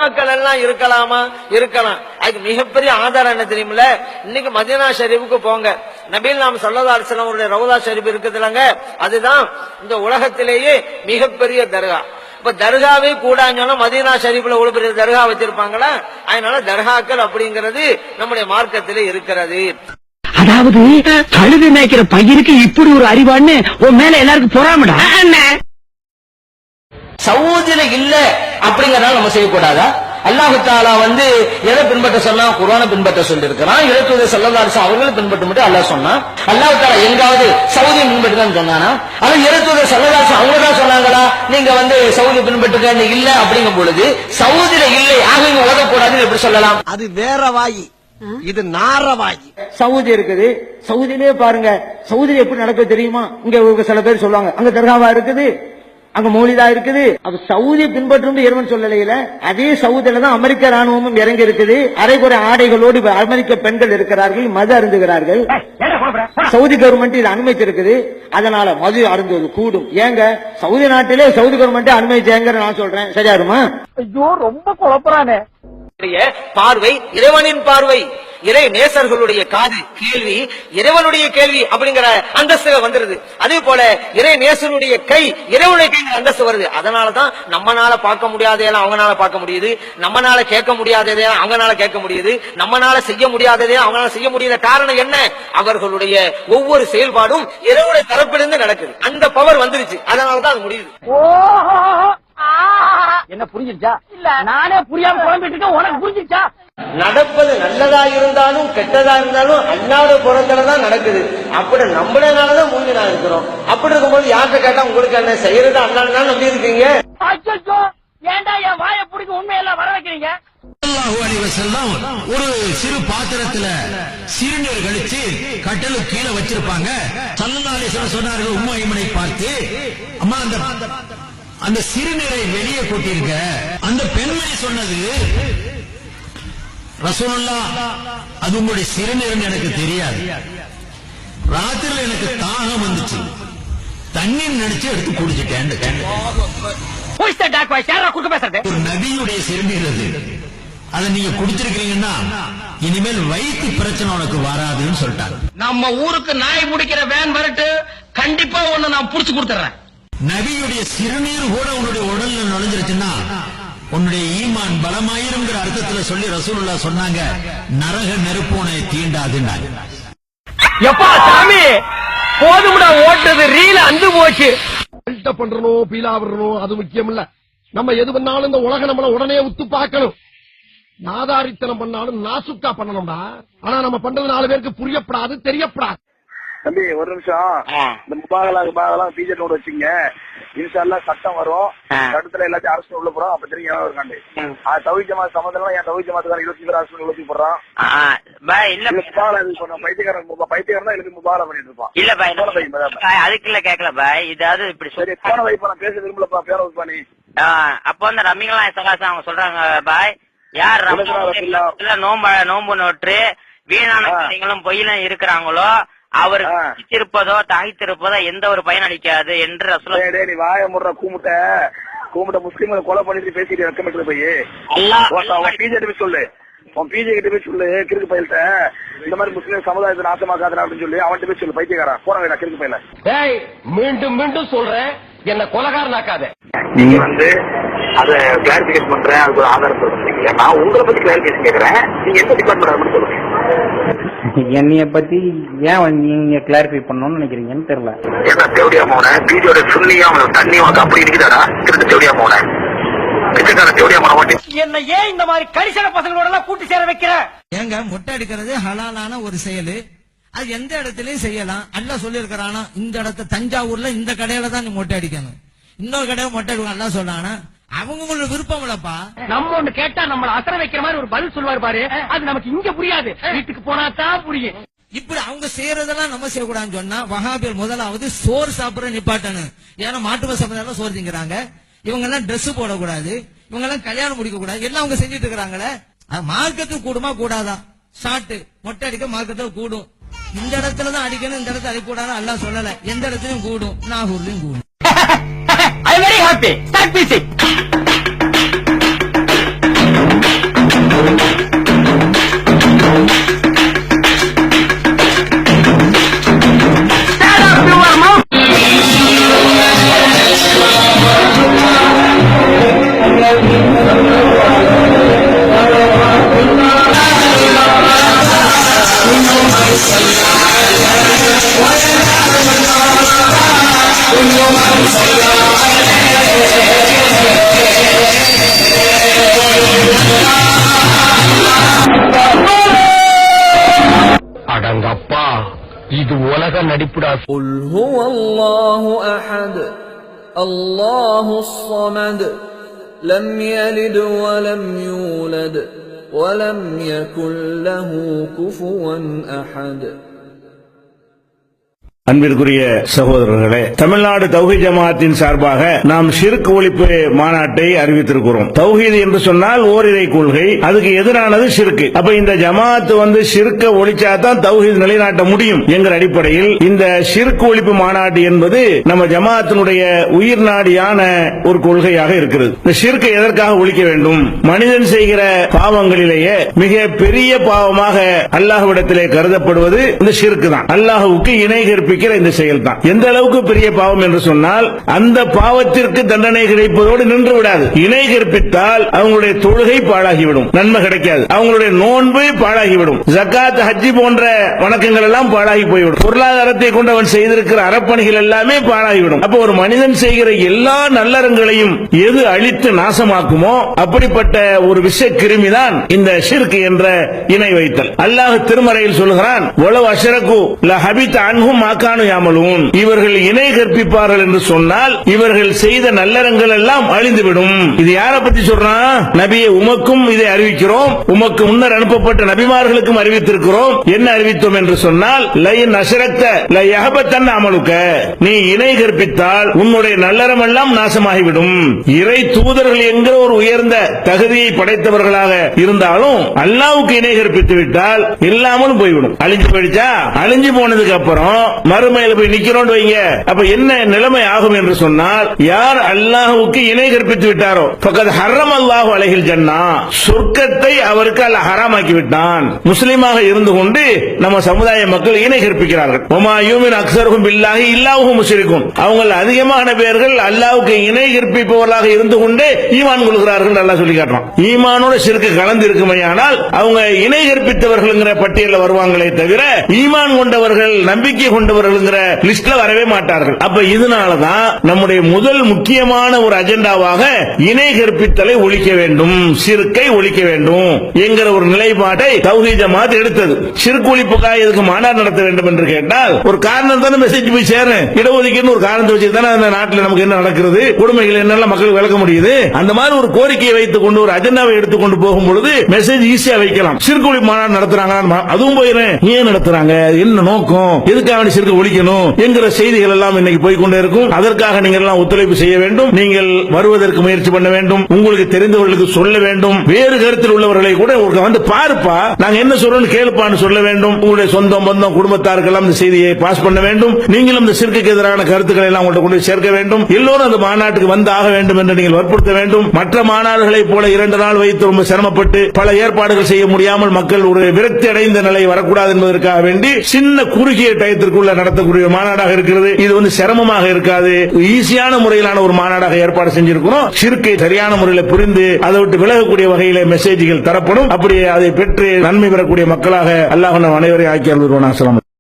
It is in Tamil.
எல்லாம் இருக்கலாமா? இருக்கலாம். அதுக்கு மிகப்பெரிய ஆதாரம் என்ன தெரியுமில்ல? இன்னைக்கு மதீனா ஷரீஃபுக்கு போங்க, நபிகள் நாயகம் ஸல்லல்லாஹு அலைஹி வஸல்லம் அவருடைய ரவுதா ஷரீஃப் இருக்குதுலங்க, அதுதான் இந்த உலகத்திலேயே மிகப்பெரிய தர்கா. இப்ப தர்காவே கூடான்னு சொன்னா மதீனா ஷரீஃப்ல ஒரு பெரிய தர்கா வச்சிருப்பாங்களா? அதனால தர்காக்கள் அப்படிங்கிறது நம்முடைய மார்க்கத்திலே இருக்கிறது. அதாவது கழுது மேய்க்கிற பையனுக்கு இப்படி ஒரு அறிவான்னு உன் மேல எல்லாருக்கும் பொறாமடா. சவுதியில இல்ல அப்படிங்கறதால நம்ம செய்யக்கூடாதா? அல்லாஹ் தஆலா எதை பின்பற்ற சொன்னா? குர்ஆனை பின்பற்ற சொல்லி இருக்கிறான். இறைத்தூதர் ஸல்லல்லாஹு அலைஹி வஸல்லம் அவர்களை பின்பற்ற மட்டும் அல்லாஹ் சொன்னா. அல்லாஹ் தஆலா எங்காவது சவுதியை பின்பற்றுதான் சொன்னானா? அது இறைத்தூதர் ஸல்லல்லாஹு அலைஹி வஸல்லம் அவங்க தான் சொன்னாங்களா நீங்க சவுதி பின்பற்றுங்க இல்ல அப்படிங்கும் பொழுது சவுதியில இல்லை ஆக இங்க ஓதக்கூடாதுன்னு எப்படி சொல்லலாம்? அது வேற வாயி, இது நாரவாயி. சவுதி இருக்குது, சவுதியிலே பாருங்க, சவுதியில எப்படி நடக்குது தெரியுமா? இங்க சில பேர் சொல்லுவாங்க அங்க தர்காவா இருக்குது, அங்க மௌலிதா இருக்குது. அப்ப சவுதியை பின்பற்றும் இறைவன் சொல்லலையில அதே சவுதியில தான் அமெரிக்க ராணுவமும் இறங்கி இருக்குது. அரைகுறை ஆடைகளோடு அமெரிக்க பெண்கள் இருக்கிறார்கள், மது அருந்துகிறார்கள். சவுதி கவர்மெண்ட் இது அனுமதிச்சிருக்குது. அதனால மது அருந்துவது கூடும். ஏங்க சவுதி நாட்டிலே சவுதி கவர்மெண்ட் அனுமதிச்சேங்க நான் சொல்றேன், சரியாருமா? ஐயோ ரொம்ப குழப்பறானே. பார்வை இறைவனின் பார்வை, இறை நேசர்களுடைய காது கேள்வி இறைவனுடைய கேள்வி அப்படிங்கிற அந்தஸ்து வந்துருது. அதே போல இறை நேசனுடைய கை இறைவனுடைய கை அந்தஸ்து வருது. அதனாலதான் நம்மனால பார்க்க முடியாதையெல்லாம் அவங்கனால பார்க்க முடியுது, நம்மனால கேட்க முடியாததையெல்லாம் அவங்கனால கேட்க முடியுது, நம்மனால செய்ய முடியாததையும் அவங்களால செய்ய முடியாத. காரணம் என்ன? அவர்களுடைய ஒவ்வொரு செயல்பாடும் இறைவனுடைய தரப்பிலிருந்து நடக்குது. அந்த பவர் வந்துருச்சு, அதனாலதான் அது முடியுது. என்ன புரிஞ்சிருச்சா? இல்ல நானே புரியாம குழம்பிட்டு இருக்கேன், உனக்கு புரிஞ்சிருச்சா? நடப்பது நல்லதா இருந்தாலும் கெட்டதா இருந்தாலும் அல்லாத புறத்துலதான் நடக்குது. அப்படி நம்மளனாலதான் மூஞ்சினா இருக்கிறோம். அப்படி இருக்கும்போது யார்கிட்ட கேட்டா உங்களுக்கு என்ன செய்யறது அண்ணா நம்பி இருக்கீங்க? ஏண்டா என் வாயை பிடிக்க உண்மையெல்லாம் வர வைக்கிறீங்க? ஸல்லல்லாஹு அலைஹி வஸல்லம் ஒரு சிறு பாத்திரத்துல சிறுநீர் கழிச்சு கட்டளு கீழே வச்சிருப்பாங்க. ஸல்லல்லாஹு அலைஹி வஸல்லம் சொன்னார்கள் உம்மு ஐமனை பார்த்து, அம்மா அந்த சிறுநீரை வெளியே கொட்டிருக்க. அந்த பெண்மணி சொன்னது, ரசூலுல்லாஹ் அது உங்களுடைய சிறுநீர்னு எனக்கு தெரியாது, ராத்திரில எனக்கு தாகம் வந்துச்சு, தண்ணீர் நினைச்சு எடுத்து குடிச்சிட்டேன். ஒரு நபியுடைய சிறுநீர் அது, அதை நீங்க குடிச்சிருக்கீங்கன்னா இனிமேல் வயிற்று பிரச்சனை உனக்கு வராதுன்னு சொல்லிட்டாங்க. நம்ம ஊருக்கு நாய் பிடிக்கிற வேன் வரட்டு, கண்டிப்பா ஒண்ணு நான் புடிச்சு கொடுத்துறேன். நபியுடைய சிறுநீர் கூட உன்னுடைய உடல்ல நுழைஞ்சிருச்சுன்னா உன்னுடைய ஈமான் பலமாயிருங்கிற அர்த்தத்துல சொல்லி ரசூலுல்லாஹ் சொன்னாங்க, நரக நெருப்பு உன்னை தீண்டாதுன்னாங்க. எப்பா சாமி போதும்டா, ஓட்டது ரீல அந்து போச்சு. பண்றணும் பீலா விடணும் அது முக்கியம் இல்ல. நம்ம எது பண்ணாலும் இந்த உலக நம்மள உடனே உத்து பார்க்கணும். நாதாரித்தனம் பண்ணாலும் நாசுக்கா பண்ணணும்டா. ஆனா நம்ம பண்றது 4 பேருக்கு புரியப்படாது, தெரியப்படாது. தம்பி ஒரு நிமிஷம், இந்த முபாகலாம் பிஜெட் நோட் வச்சுங்க. இன்ஷால்லா சட்டம் வரும், சட்டத்துல எல்லாத்தையும் அரசு உள்ள போறோம். அப்ப தெரியும் இருக்காண்டு தவி ஜமாத் சம்பந்தம் என் தவி ஜமாத்துக்கான 20 பேர் அரசு உள்ள போடுறான். பைத்தியக்காரன் தான் எனக்கு முபாகலா பண்ணிட்டு இருப்பான். அதுக்குள்ள கேட்கல பாய், இதாவது இப்படி சரி போன வைப்பா, நான் பேச விரும்பலப்பா, பேர வைப்பா நீ. அப்போ ரம்மிங்கலாம் சகாசம் அவங்க சொல்றாங்க பாய், யார் நோம்பு நோட்டு வீணான விஷயங்களும் பொய்யிலும் இருக்கிறாங்களோ அவருக்கு இருப்பதோ தாய்த்திருப்பதோ எந்த ஒரு பயன் அளிக்காது என்று நீ வாய முடுற கூமுட்ட முஸ்லீம்களை கொலை பண்ணிட்டு பேசிட்டு வெக்கமிட்டு போய் பிஜேபி சொல்லு, உன் பிஜே கிட்ட போய் சொல்லு, கிறுக்கு பயில்ட்ட இந்த மாதிரி முஸ்லீம் சமுதாயத்தை நாசமாக்காத அப்படின்னு சொல்லி அவன்கிட்ட போய் சொல்லு. பைத்தியக்காரன் போன வேடா கிறுக்கு பயில. மீண்டும் மீண்டும் சொல்றேன், என்ன கொலகாரனாக்காத. நீங்க அத கிளாரிபிகேஷன் பண்றேன், அதுக்கு ஒரு ஆதாரம் சொல்றீங்க. நான் உங்களை பத்தி கிளாரிபிகேஷன் கேட்கறேன், நீங்க எந்த டிபார்ட்மெண்ட் அப்படின்னு சொல்லுங்க. என்னைய பத்தி ஏன் நீங்க கிளாரிஃபை பண்ணணும்னு நினைக்கிறீங்கன்னு தெரியல. ஏன்னா தேவடியா மோன பிஜோட சுண்ணியும் தண்ணியும் அப்படி இருக்குதாடா, திருட்டு தேவடியா மோன பிச்சைக்கார தேவடியா மோன மாட்டேன். என்ன ஏன் இந்த மாதிரி கரிசன பசங்களோட எல்லாம் கூட்டி சேர வைக்கிற? ஏங்க மொட்டை அடிக்கிறது ஹலாலான ஒரு செயல், அது எந்த இடத்துலயும் செய்யலாம். அல்லாஹ் சொல்லி இருக்கிறானா இந்த இடத்த தஞ்சாவூர்ல இந்த கடையில தான் நீ மொட்டை அடிக்கணும், இன்னொரு கடையில மொட்டை அடிக்கணும் அல்லாஹ் சொல்றானா. அவங்களோட விருப்பம் இல்லப்பா. நம்ம ஒண்ணு கேட்டா நம்மள அசர வைக்கிற மாதிரி ஒரு பதில் சொல்வாரு பாரு, அது நமக்கு இங்க புரியாது, வீட்டுக்கு போனா தான் புரியும். இப்படி அவங்க செய்யறதெல்லாம் நம்ம செய்யக்கூடாதுன்னு சொன்னா வஹாபியல் முதலாவது சோறு சாப்பிடுற நிப்பாட்டணும். ஏன்னா மாட்டுவ சமுதாயம் சோறு திங்கிறாங்க, இவங்க எல்லாம் ட்ரெஸ் போடக்கூடாது, இவங்க எல்லாம் கல்யாணம் முடிக்க கூடாது, எல்லாம் அவங்க செஞ்சுட்டு இருக்கிறாங்களே. மார்க்கெட்டு கூடுமா கூடாதா? ஷார்ட் மொட்டை அடிக்க மார்க்கெட்டில் கூடும். இந்த இடத்துலதான் அடிக்கணும், இந்த இடத்துல அடிக்கூடாது எல்லாம் சொல்லல, எந்த இடத்துலயும் கூடும், நாகூர்லயும் கூடும். I am very happy. Start music. அடங்கப்பா, இது உலக நடிப்புடா. قل هو الله أحد الله الصمد لم يلد ولم يولد ولم يكن له كفوا أحد. அன்பிற்குரிய சகோதரர்களே, தமிழ்நாடு தௌஹீத் ஜமாஅத்தின் சார்பாக நாம் ஷிர்க் ஒழிப்பு மாநாட்டை அறிவித்திருக்கிறோம். தௌஹீத் என்று சொன்னால் ஓரிரை கொள்கை, அதுக்கு எதிரானது ஷிர்க். அப்ப இந்த ஜமாஅத் ஷிர்க்க ஒழிச்சாதான் தௌஹீத் நிலைநாட்ட முடியும் என்கிற அடிப்படையில் இந்த ஷிர்க் ஒழிப்பு மாநாடு என்பது நம்ம ஜமாஅத்தினுடைய உயிர் நாடியான ஒரு கொள்கையாக இருக்கிறது. இந்த ஷிர்க்கை எதற்காக ஒழிக்க வேண்டும்? மனிதன் செய்கிற பாவங்களிலேயே மிக பெரிய பாவமாக அல்லாஹ்விடத்திலே கருதப்படுவது இந்த ஷிர்க் தான். அல்லாஹ்வுக்கு இணை கற்பிக்க இந்த செயல் தான். எந்த அளவுக்கு பெரிய பாவம் என்று சொன்னால் அந்த பாவத்திற்கு தண்டனை கிடைப்பதோடு நின்று விடாது. இணை கற்பித்தால் அவங்களுடைய தொழுகை பாழாகிவிடும், நன்மை கிடைக்காது. அவங்களுடைய நோன்பு பாழாகிவிடும், ஜக்காத் ஹஜ்ஜி போன்ற வணக்கங்கள் எல்லாம் பாழாகி போய்விடும். பொருளாதாரத்தை கொண்டு அவன் செய்திருக்கிற அறப்பணிகள் எல்லாமே பாழாகிவிடும். அப்ப ஒரு மனிதன் செய்கிற எல்லா நல்லறங்களையும் எது அழித்து நாசமாக்குமோ அப்படிப்பட்ட ஒரு விஷ கிருமிதான் இந்த ஷிர்க் என்ற இணை வைத்தல். அல்லாஹ் திருமறையில் சொல்கிறான், "வலவ் அஷ்ரகு லஹபித அன்ஹும் மா கானூ யஅமலூன்." இவர்கள் இணை கற்பிப்பார்கள் என்று சொன்னால் இவர்கள் செய்த நல்லறங்கள் எல்லாம் அழிந்துவிடும். இது யாரை பத்தி சொல்றான்? நபியே, உமக்கும் இதை அறிவிக்கிறோம், உமக்கு முன்னர் அனுப்பப்பட்ட நபிமார்களுக்கும் அறிவித்திருக்கிறோம். என்ன அறிவித்தோம் என்று சொன்னால், லயின் அஷ்ரக்த லயஹபத்தன் அமலுக, நீ இணை கற்பித்தால் உன்னுடைய நல்லறம் எல்லாம் நாசமாகிவிடும். இறை தூதர்கள் என்கிற ஒரு உயர்ந்த தகுதியை படைத்தவர்களாக இருந்தாலும் அல்லாஹ்வுக்கு இணை கற்பித்து விட்டால் இல்லாமல் போய்விடும். அழிஞ்சு போயிடுச்சா? அழிஞ்சு போனதுக்கு அப்புறம் மறுமையில போய் நிக்கிறோம் வைங்க, அப்ப என்ன நிலைமை ஆகும் என்று சொன்னால், யார் அல்லாஹ்வுக்கு இணை கற்பித்து விட்டாரோ ஃபகத் ஹர்ரம் அல்லாஹு அலைஹில் ஜன்னா, சொர்க்கத்தை அவருக்கு அல்லாஹ் ஹராமாக்கி விட்டான். முஸ்லிமாக இருந்து கொண்டு நம்ம சமுதாய மக்கள் இணை கற்பிக்கிறார்கள். வமா யூமின் அக்ஸருஹும் பில்லாஹி இல்லா ஹும் முஷ்ரிகூன், அவங்க அதிகமான பேர்கள் அல்லாஹ்வுக்கு இணை கற்பிப்பவர்களாக இருந்து கொண்டே ஈமான் கொள்கிறார்கள் அல்லாஹ் சொல்லி காட்டுறான். ஈமானோட ஷிர்க் கலந்து இருக்குமையானால் அவங்க இணை கற்பித்தவர்கள்ங்கிற பட்டியலில் வருவாங்களே தவிர ஈமான் கொண்டவர்கள், நம்பிக்கை கொண்டவர்கள்ங்கிற லிஸ்ட்ல வரவே மாட்டார்கள். அப்ப இதனாலதான் நம்முடைய முதல் முக்கியமான ஒரு அஜெண்டாவாக இணை கற்பித்தலை ஒழிக்க வேண்டும், ஷிர்க்கை ஒழிக்க வேண்டும் என்கிற ஒரு நிலைப்பாட்டை தௌஹீத் ஜமாஅத் எடுத்தது. ஷிர்க் ஒழிப்புக்காக எதுக்கு மாநாடு நடத்த வேண்டும் என்று கேட்டால் ஒரு காரணம் தானே மெசேஜ் போய் சேரும். இடஒதுக்கீடு ஒரு காரணத்தை வச்சு தானே அந்த நாட்டில் நமக்கு என்ன நடக்கிறது, கொடுமைகள் என்னெல்லாம் மக்களுக்கு விளக்க முடியுது. அந்த மாதிரி ஒரு கோரிக்கையை வைத்துக் கொண்டு ஒரு அஜெண்டாவை எடுத்துக்கொண்டு போகும் பொழுது மெசேஜ் ஈஸியா வைக்கலாம். ஷிர்க் ஒழிப்பு மாநாடு நடத்துறாங்க, அதுவும் போயிடும். ஏன் நடத்துறாங்க, என்ன நோக்கம், எதுக்காக ஷிர்க் ஒழிக்கணும் என்கிற செய்திகள் எல்லாம் இன்னைக்கு போய்கொண்டே இருக்கும். அதற்காக நீங்கள் எல்லாம் ஒத்துழைப்பு செய்ய வேண்டும். நீங்கள் வருவதற்கு முயற்சி பண்ண வேண்டும். உங்களுக்கு தெரிந்தவர்களுக்கு சொல்ல வேண்டும். வேறு கருத்தில் உள்ளவர்களை கூட வந்து பாருப்பா, நாங்க என்ன சொல்றோம் கேளுப்பான்னு சொல்ல வேண்டும். உங்களுடைய சொந்தம் பந்தம் குடும்பத்தாருக்கெல்லாம் இந்த செய்தியை பாஸ் பண்ண வேண்டும். நீங்களும் இந்த ஷிர்க்குக்கு எதிரான கருத்துக்களை எல்லாம் உங்கள்ட்ட கொண்டு சேர்க்க வேண்டும். எல்லோரும் அந்த மாநாட்டுக்கு வந்து ஆக வேண்டும் என்று நீங்கள் வற்புறுத்த வேண்டும். மற்ற மாநாடுகளை போல 2 நாள் வைத்து ரொம்ப சிரமப்பட்டு பல ஏற்பாடுகள் செய்ய முடியாமல் மக்கள் ஒரு விரக்தி அடைந்த நிலை வரக்கூடாது என்பதற்காக வேண்டி சின்ன குறுகிய டயத்திற்குள்ள நடத்தக்கூடிய மாநாடாக இருக்கிறது. இது சிரமமாக இருக்காது, ஈஸியான முறையிலான ஒரு மாநாடாக ஏற்பாடு செஞ்சிருக்கிறோம். ஷிர்க்கை சரியான முறையில் புரிந்து அதை விட்டு விலகக்கூடிய வகையில மெசேஜ்கள் தரப்படும். அப்படி அதை பெற்று நன்மை பெறக்கூடிய மக்களாக அல்லாஹ் அனைவரையும் ஆக்கி அருள்வானாக.